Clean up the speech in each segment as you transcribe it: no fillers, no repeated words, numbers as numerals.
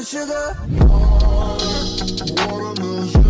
sugar. Watermelon sugar. Watermelon sugar.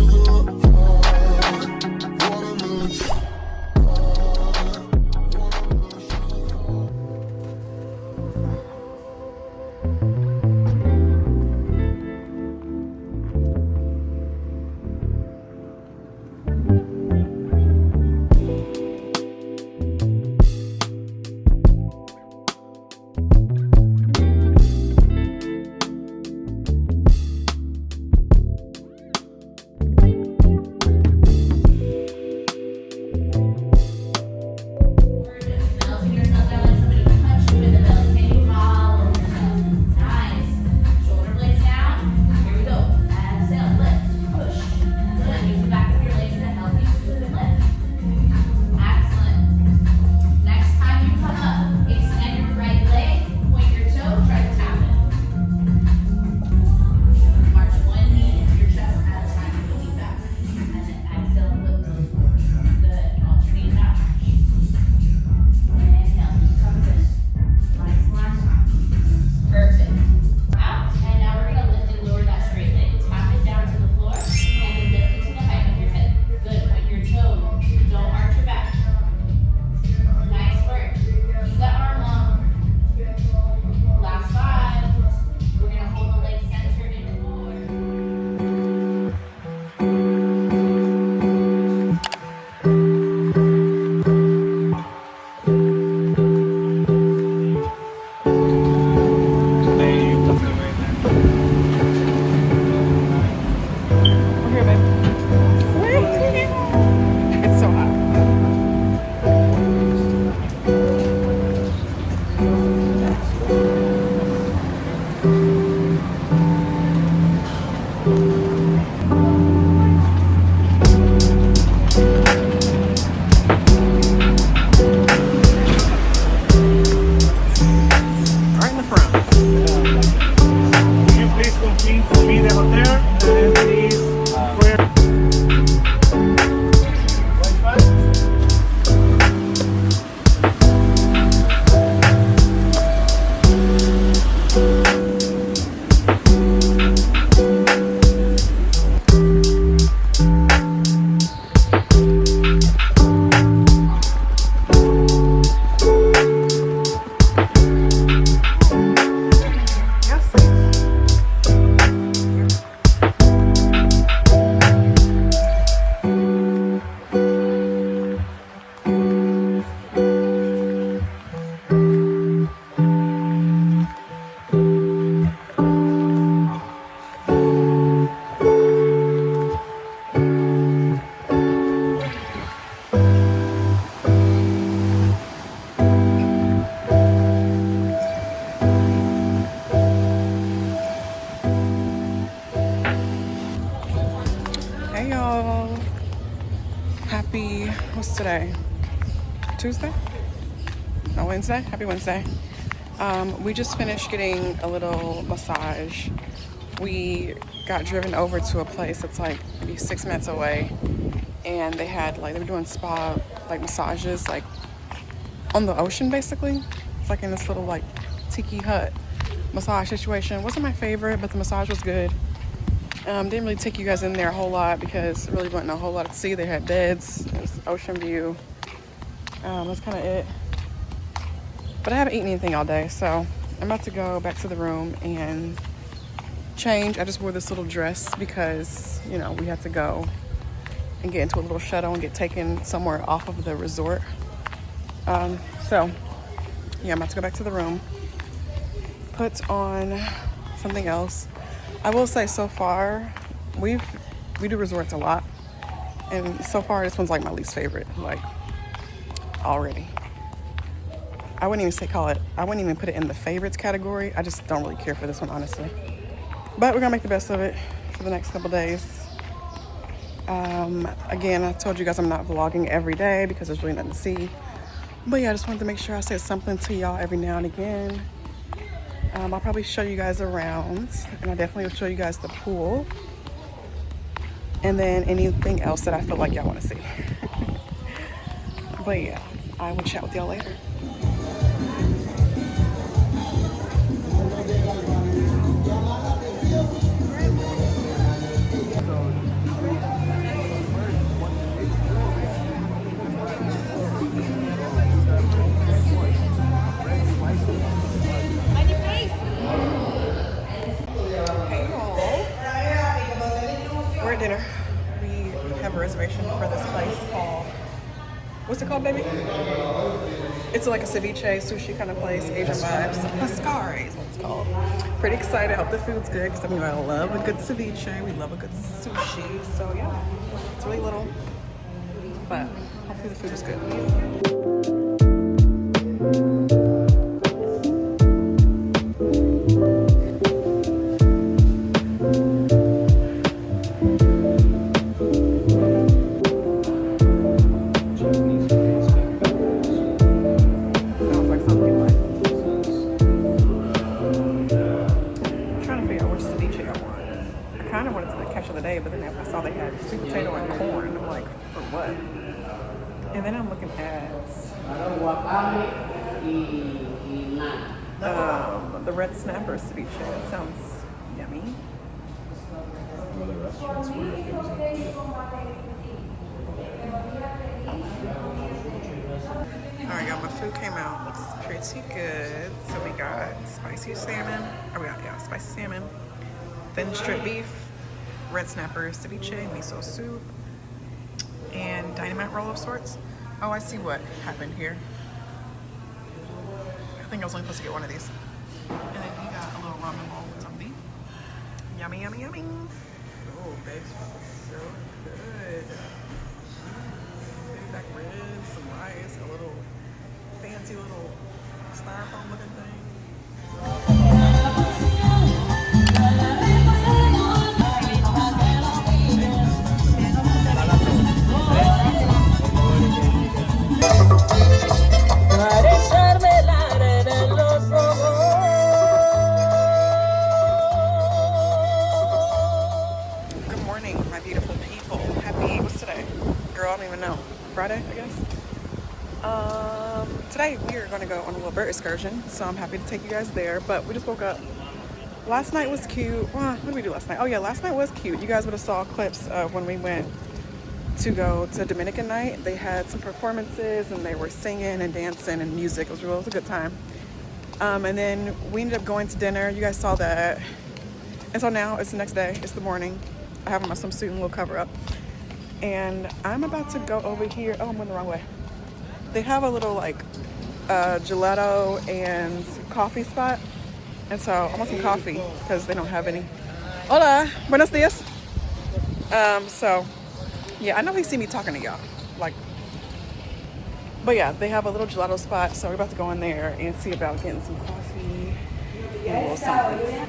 Hey y'all, what's today? Tuesday? No, Wednesday? Happy Wednesday. We just finished getting a little massage. We got driven over to a place that's like maybe 6 minutes away, and they were doing spa massages on the ocean basically. It's in this little tiki hut massage situation. Wasn't my favorite, but the massage was good. Didn't really take you guys in there a whole lot because there really wasn't a whole lot to see. They had beds, there's ocean view. That's kind of it. But I haven't eaten anything all day, so I'm about to go back to the room and change. I just wore this little dress because, we had to go and get into a little shuttle and get taken somewhere off of the resort. I'm about to go back to the room, put on something else. I will say so far, we do resorts a lot, and so far this one's my least favorite, already. I wouldn't even put it in the favorites category. I just don't really care for this one, honestly. But we're gonna make the best of it for the next couple days. Again, I told you guys I'm not vlogging every day because there's really nothing to see. But yeah, I just wanted to make sure I said something to y'all every now and again. I'll probably show you guys around, and I definitely will show you guys the pool, and then anything else that I feel like y'all want to see. But yeah, I will chat with y'all later. baby? It's like a ceviche, sushi kind of place, Asian vibes. Mascari is what it's called. Pretty excited. Hope the food's good because I mean, I love a good ceviche. We love a good sushi. So yeah, it's really little, but hopefully the food is good. But then I saw they had sweet potato and corn. I'm like, for what? And then I'm looking at the red snapper ceviche. It sounds yummy. Alright, y'all, my food came out. Looks pretty good. So we got spicy salmon. Spicy salmon, thin strip beef, red snapper ceviche, miso soup, and dynamite roll of sorts. Oh, I see what happened here. I think I was only supposed to get one of these. And then he got a little ramen bowl with some beef. Yummy, yummy, yummy. Oh, babe, so good. Baby back ribs, some rice, a little fancy little styrofoam looking thing. Friday, I guess. Today we are going to go on a little bird excursion, so I'm happy to take you guys there. But we just woke up. Last night was cute. Well, what did we do last night? Oh yeah, last night was cute. You guys would have saw clips of when we went to go to Dominican Night. They had some performances and they were singing and dancing and music. It was a good time. And then we ended up going to dinner. You guys saw that. And so now it's the next day. It's the morning. I have on my swimsuit and a little cover up. And I'm about to go over here. Oh, I'm going the wrong way. They have a little like gelato and coffee spot. And so I want some coffee because they don't have any. Hola, buenos dias. So yeah, I know he see me talking to y'all. Like, but yeah, they have a little gelato spot. So we're about to go in there and see about getting some coffee and a little something.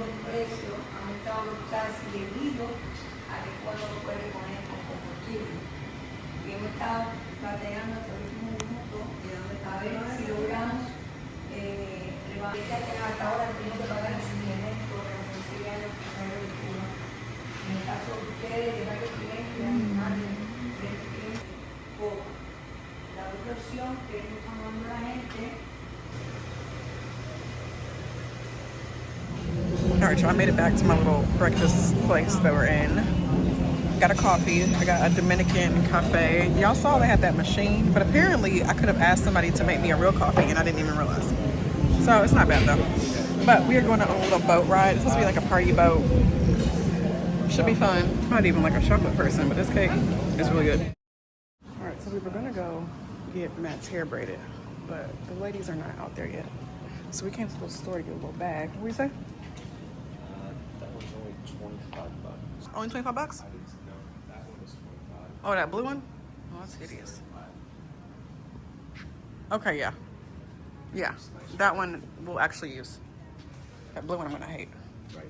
All right, so I made it back to my little breakfast place that we're in. Got a coffee. I got a Dominican cafe. Y'all saw they had that machine, but apparently I could have asked somebody to make me a real coffee and I didn't even realize. So it's not bad though. But we are going on a little boat ride. It's supposed to be like a party boat. Should be fun. I'm not even like a chocolate person, but this cake is really good. All right, so we were gonna go get Matt's hair braided, but the ladies are not out there yet. So we came to the store to get a little bag. What do you say? That one's only $25. Only 25 bucks? No, that one was 25. Oh, that blue one? Oh, that's hideous. Okay, yeah. Yeah, that one we'll actually use. That blue one I'm gonna hate. Right.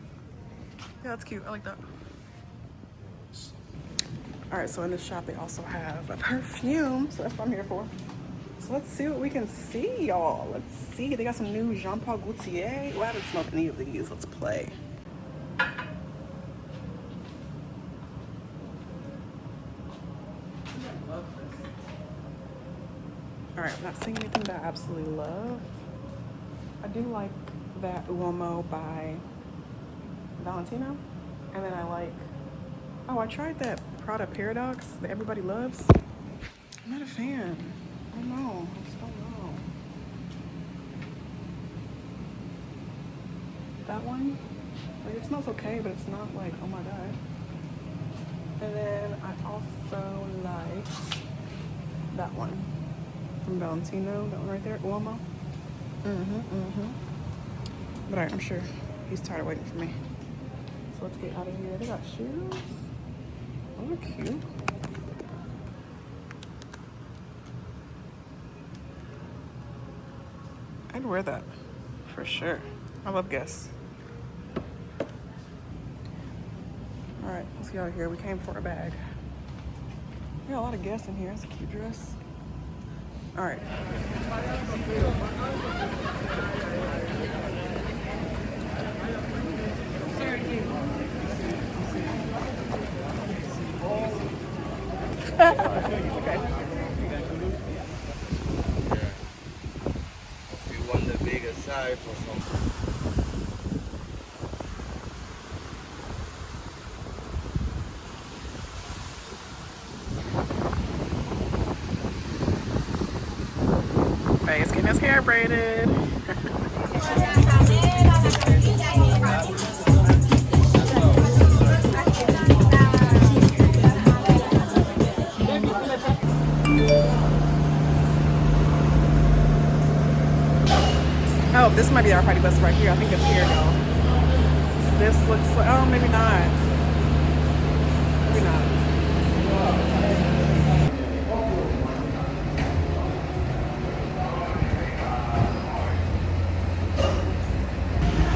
Yeah, that's cute. I like that. All right, so in this shop they also have a perfume, so that's what I'm here for. So let's see what we can see, y'all. Let's see. They got some new Jean Paul Gaultier. Well, I haven't smelled any of these. Let's play. All right, I'm not seeing anything that I absolutely love. I do like that Uomo by Valentino. And then I like, oh, I tried that Prada Paradox that everybody loves. I'm not a fan. I don't know. I just don't know. That one, like it smells okay, but it's not like, oh my God. And then I also like that one. from Valentino, that one right there, Uomo. But alright, I'm sure he's tired of waiting for me. So let's get out of here. They got shoes. Oh, they're cute. I'd wear that for sure. I love Guess. Alright, let's get out of here. We came for a bag. We got a lot of Guess in here. It's a cute dress. Alright. Okay. If you want the bigger size or something. Faye's getting his hair braided. Oh, this might be our party bus right here. I think it's here, y'all. This looks like, oh, maybe not. Maybe not.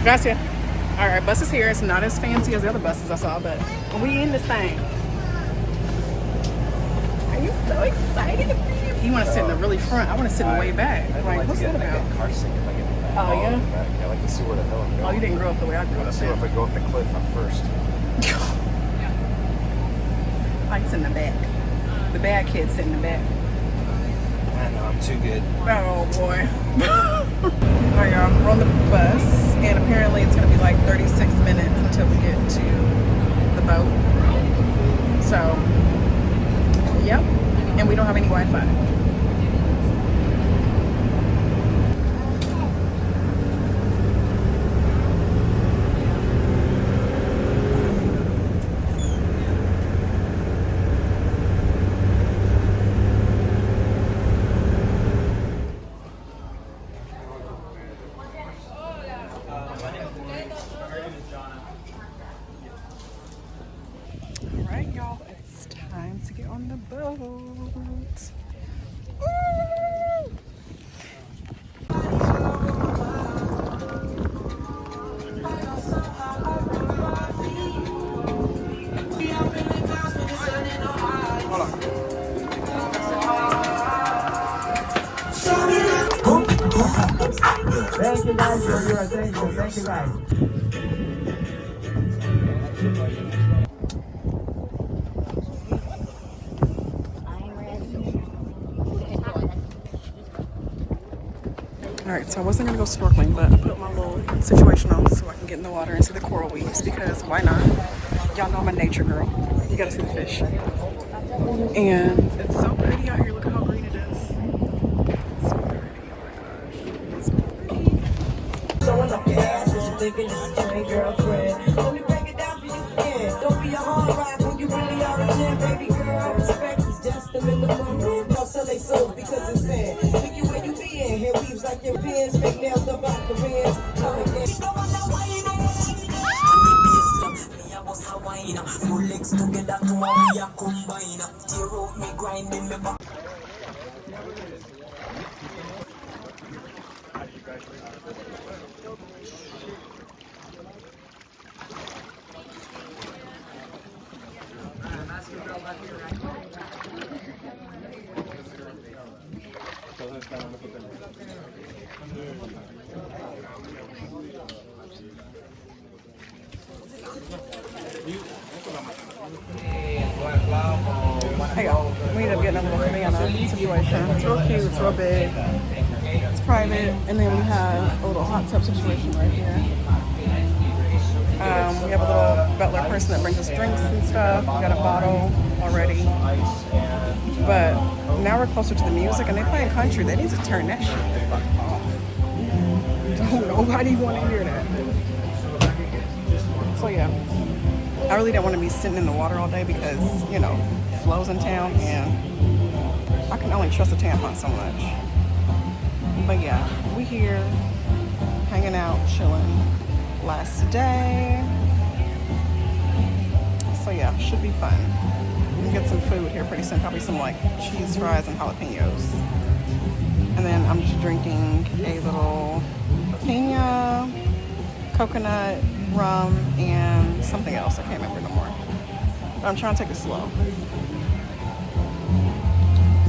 Gracias. All right, bus is here. It's not as fancy as the other buses I saw, but we in this thing. Are you so excited? You want to sit in the really front. I want to sit in the way back. Like, what's that about? Car seat if I get in the back. Oh, yeah? I like to see where the hell I'm going. Oh, you didn't grow up the way I grew up. Let's see if I go up the cliff, I'm first. Lights in the back. The bad kids sit in the back. I know, I'm too good. Oh boy. Alright, y'all, we're on the bus, and apparently it's gonna be like 36 minutes until we get to the boat. So, yep. And we don't have any Wi-Fi. Alright, y'all, it's time to get on the boat. Woo! Hold on. Thank you guys for your attention. Thank you guys. Alright, so I wasn't gonna go snorkeling, but I put my little situation on so I can get in the water and see the coral reefs because why not? Y'all know I'm a nature girl. You gotta see the fish. And it's so pretty out here. Look at how green it is. It's so pretty. Oh my gosh. It's so pretty. Showing up your ass as you thinking it's a train girlfriend. Let me break it down for you again. Don't be a hard rock when you really are a 10, baby girl. Respect is just the minimum. Don't sell they souls because it's sin. Pick you where you be in. Hair weaves like your pins. Make nails up out the rings. Come again. Full legs together to we are combine. Tear off me grinding me back. Hey y'all, we ended up getting a little cabana situation. It's real cute, it's real big, it's private, and then we have a little hot tub situation right here. We have a little butler person that brings us drinks and stuff. We got a bottle already. But now we're closer to the music and they playing country. They need to turn that shit the fuck off. Don't nobody want to hear that. So yeah, I really don't want to be sitting in the water all day because, you know, Flo's in town and I can only trust a tampon so much. But yeah, we here, hanging out, chilling. Last day. So yeah, should be fun. We can get some food here pretty soon. Probably some like cheese fries and jalapenos. And then I'm just drinking a little piña, coconut, rum, and something else. I can't remember no more. But I'm trying to take it slow.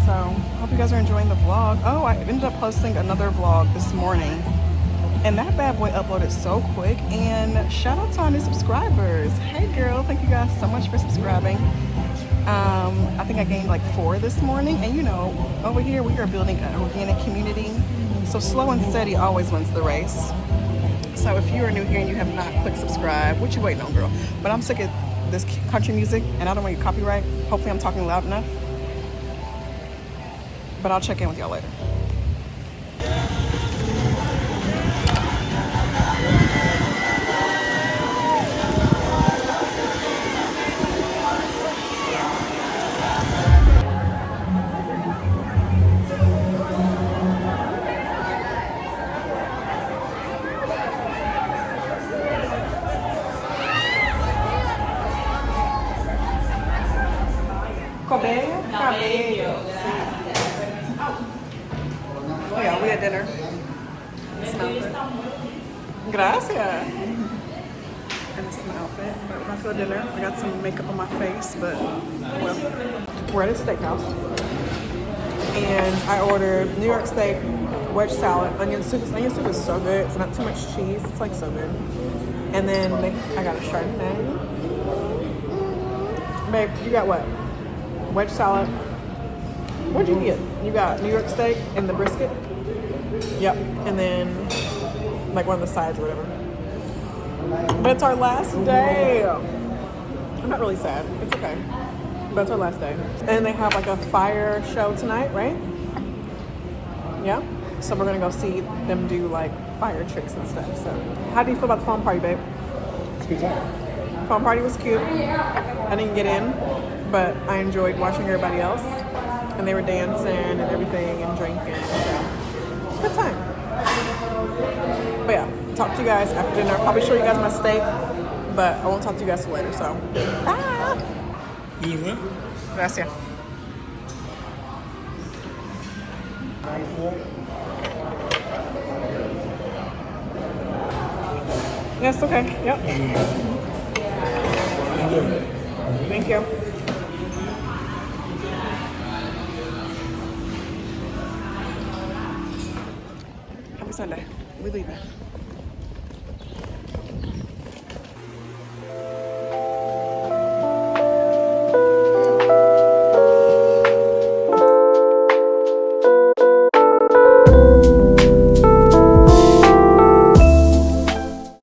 So, hope you guys are enjoying the vlog. Oh, I ended up posting another vlog this morning. And that bad boy uploaded so quick. And shout out to our new subscribers. Hey girl, thank you guys so much for subscribing. I think I gained like 4 this morning. And you know, over here we are building an organic community. So slow and steady always wins the race. So if you are new here and you have not clicked subscribe, what you waiting on, girl? But I'm sick of this country music and I don't want to get copyright. Hopefully I'm talking loud enough. But I'll check in with y'all later. Cabello. Oh yeah, we had dinner. Gracias. And this is my outfit. But we're about to go to dinner. I got some makeup on my face, but well. We're at a steakhouse. And I ordered New York steak, wedge salad, onion soup. This onion soup is so good. It's not too much cheese. It's like so good. And then I got a Chardonnay. Babe, you got what? Wedge salad. What'd you get? You got New York steak and the brisket? Yep. And then like one of the sides or whatever. But it's our last day. I'm not really sad. It's okay. But it's our last day. And they have like a fire show tonight, right? Yeah? So we're gonna go see them do like fire tricks and stuff. So how do you feel about the foam party, babe? It's a good time. Foam party was cute. I didn't get in, but I enjoyed watching everybody else. And they were dancing and everything and drinking. So it's a good time. But yeah, talk to you guys after dinner. I'll probably show you guys my steak, but I won't talk to you guys till later. So, bye. Gracias. Yes, okay. Yep. Thank you. Happy Sunday. We leaving.